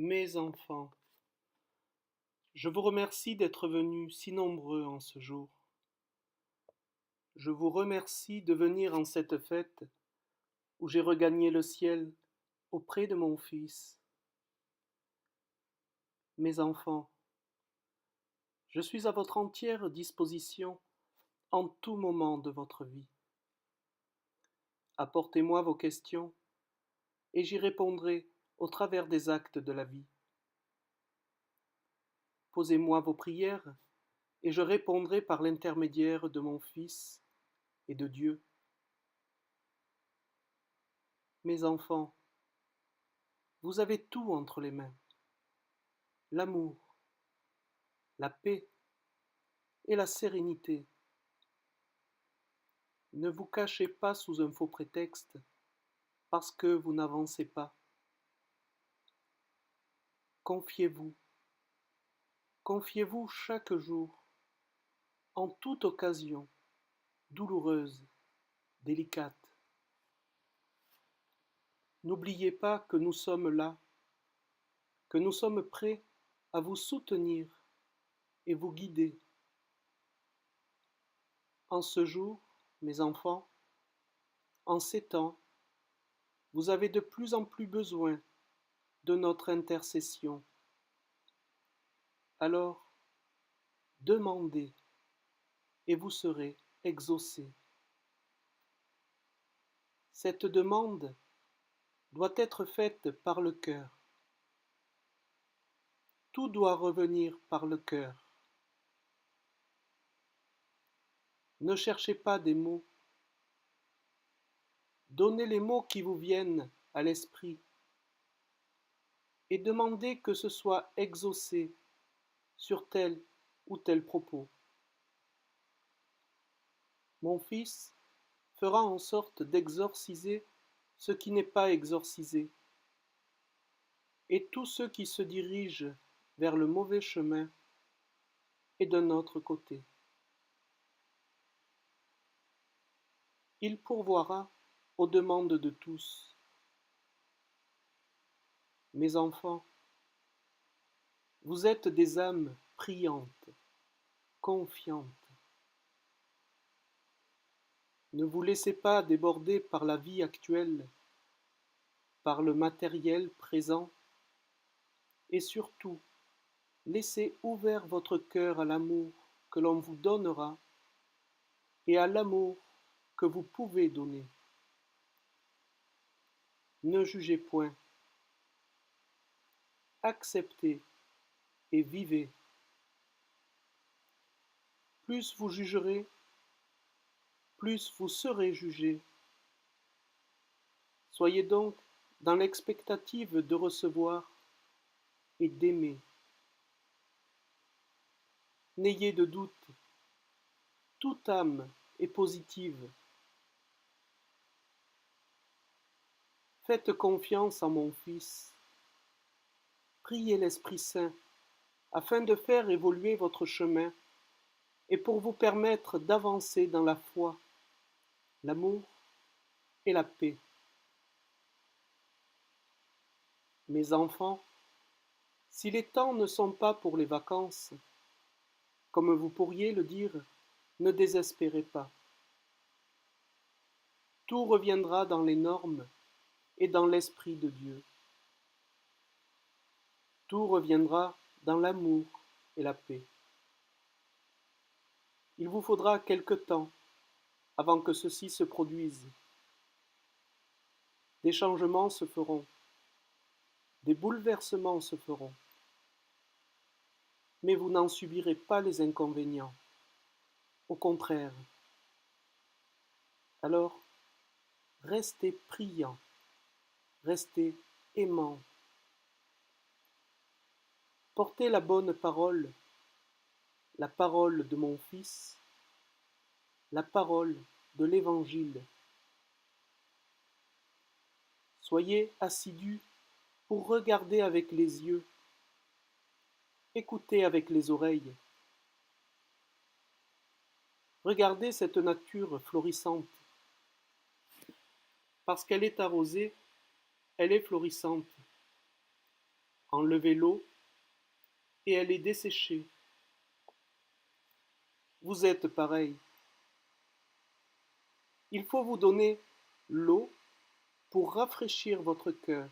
Mes enfants, je vous remercie d'être venus si nombreux en ce jour. Je vous remercie de venir en cette fête où j'ai regagné le ciel auprès de mon Fils. Mes enfants, je suis à votre entière disposition en tout moment de votre vie. Apportez-moi vos questions et j'y répondrai au travers des actes de la vie. Posez-moi vos prières et je répondrai par l'intermédiaire de mon Fils et de Dieu. Mes enfants, vous avez tout entre les mains: l'amour, la paix et la sérénité. Ne vous cachez pas sous un faux prétexte parce que vous n'avancez pas. Confiez-vous, confiez-vous chaque jour, en toute occasion, douloureuse, délicate. N'oubliez pas que nous sommes là, que nous sommes prêts à vous soutenir et vous guider. En ce jour, mes enfants, en ces temps, vous avez de plus en plus besoin de notre intercession. Alors, demandez et vous serez exaucés. Cette demande doit être faite par le cœur. Tout doit revenir par le cœur. Ne cherchez pas des mots. Donnez les mots qui vous viennent à l'esprit et demandez que ce soit exaucé sur tel ou tel propos. Mon Fils fera en sorte d'exorciser ce qui n'est pas exorcisé, et tous ceux qui se dirigent vers le mauvais chemin et d'un autre côté. Il pourvoira aux demandes de tous. Mes enfants, vous êtes des âmes priantes, confiantes. Ne vous laissez pas déborder par la vie actuelle, par le matériel présent, et surtout, laissez ouvert votre cœur à l'amour que l'on vous donnera et à l'amour que vous pouvez donner. Ne jugez point. Acceptez et vivez. Plus vous jugerez, plus vous serez jugés. Soyez donc dans l'expectative de recevoir et d'aimer. N'ayez de doute, toute âme est positive. Faites confiance en mon Fils. Priez l'Esprit Saint afin de faire évoluer votre chemin et pour vous permettre d'avancer dans la foi, l'amour et la paix. Mes enfants, si les temps ne sont pas pour les vacances, comme vous pourriez le dire, ne désespérez pas. Tout reviendra dans les normes et dans l'Esprit de Dieu. Tout reviendra dans l'amour et la paix. Il vous faudra quelque temps avant que ceci se produise. Des changements se feront, des bouleversements se feront, mais vous n'en subirez pas les inconvénients. Au contraire. Alors, restez priants, restez aimants. Portez la bonne parole, la parole de mon Fils, la parole de l'Évangile. Soyez assidus pour regarder avec les yeux, écouter avec les oreilles. Regardez cette nature florissante. Parce qu'elle est arrosée, elle est florissante. enlevez l'eau et elle est desséchée. Vous êtes pareil. Il faut vous donner l'eau pour rafraîchir votre cœur.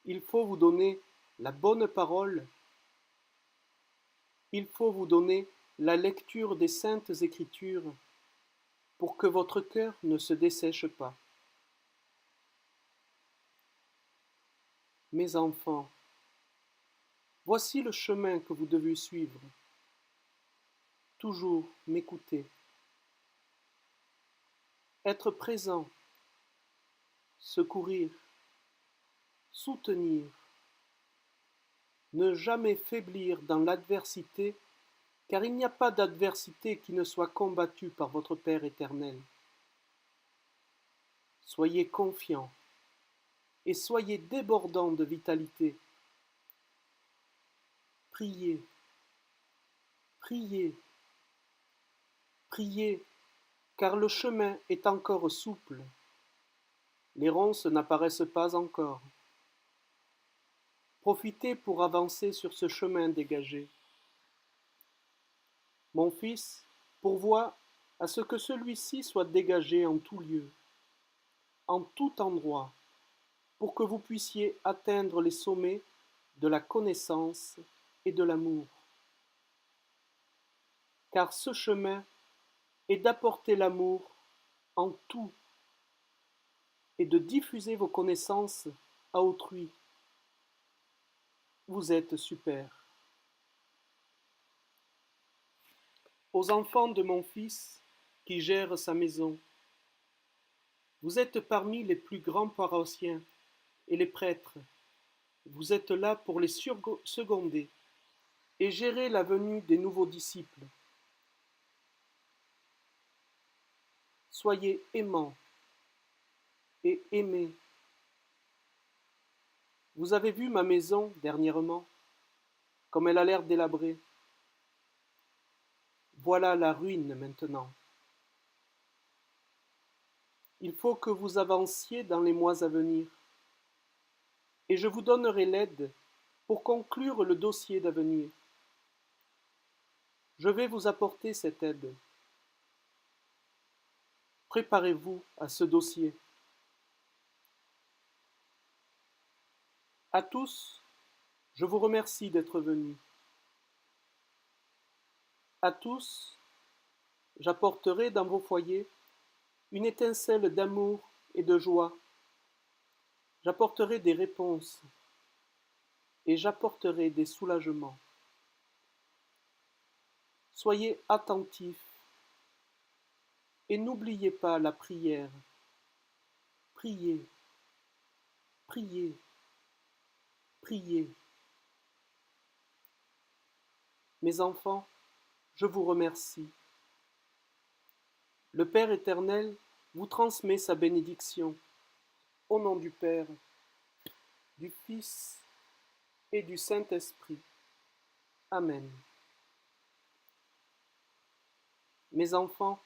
Il faut vous donner la bonne parole. Il faut vous donner la lecture des saintes Écritures pour que votre cœur ne se dessèche pas. Mes enfants, voici le chemin que vous devez suivre. Toujours m'écouter. Être présent, secourir, soutenir, ne jamais faiblir dans l'adversité, car il n'y a pas d'adversité qui ne soit combattue par votre Père éternel. Soyez confiants et soyez débordants de vitalité. Priez, priez, priez, car le chemin est encore souple. Les ronces n'apparaissent pas encore. Profitez pour avancer sur ce chemin dégagé. Mon fils, pourvois à ce que celui-ci soit dégagé en tout lieu, en tout endroit, pour que vous puissiez atteindre les sommets de la connaissance et de l'amour. Car ce chemin est d'apporter l'amour en tout et de diffuser vos connaissances à autrui. Vous êtes super. Aux enfants de mon fils qui gèrent sa maison, vous êtes parmi les plus grands paroissiens et les prêtres. Vous êtes là pour les seconder et gérer la venue des nouveaux disciples. Soyez aimants et aimés. Vous avez vu ma maison dernièrement, comme elle a l'air délabrée. Voilà la ruine maintenant. Il faut que vous avanciez dans les mois à venir, et je vous donnerai l'aide pour conclure le dossier d'avenir. Je vais vous apporter cette aide. Préparez-vous à ce dossier. À tous, je vous remercie d'être venus. À tous, j'apporterai dans vos foyers une étincelle d'amour et de joie. J'apporterai des réponses et j'apporterai des soulagements. Soyez attentifs et n'oubliez pas la prière. Priez, priez, priez. Mes enfants, je vous remercie. Le Père éternel vous transmet sa bénédiction. Au nom du Père, du Fils et du Saint-Esprit. Amen. Mes enfants,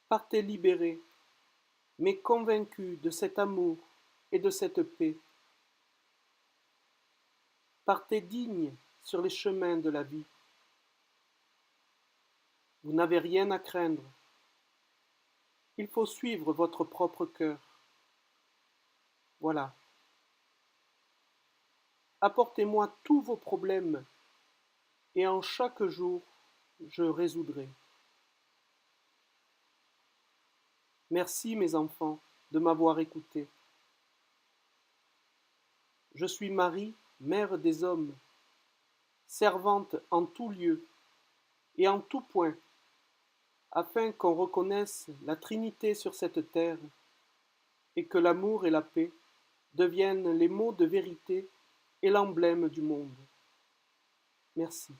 partez libérés, mais convaincus de cet amour et de cette paix. Partez dignes sur les chemins de la vie. Vous n'avez rien à craindre. Il faut suivre votre propre cœur. Voilà. Apportez-moi tous vos problèmes, et en chaque jour, je résoudrai. Merci, mes enfants, de m'avoir écouté. Je suis Marie, mère des hommes, servante en tout lieu et en tout point, afin qu'on reconnaisse la Trinité sur cette terre et que l'amour et la paix deviennent les mots de vérité et l'emblème du monde. Merci.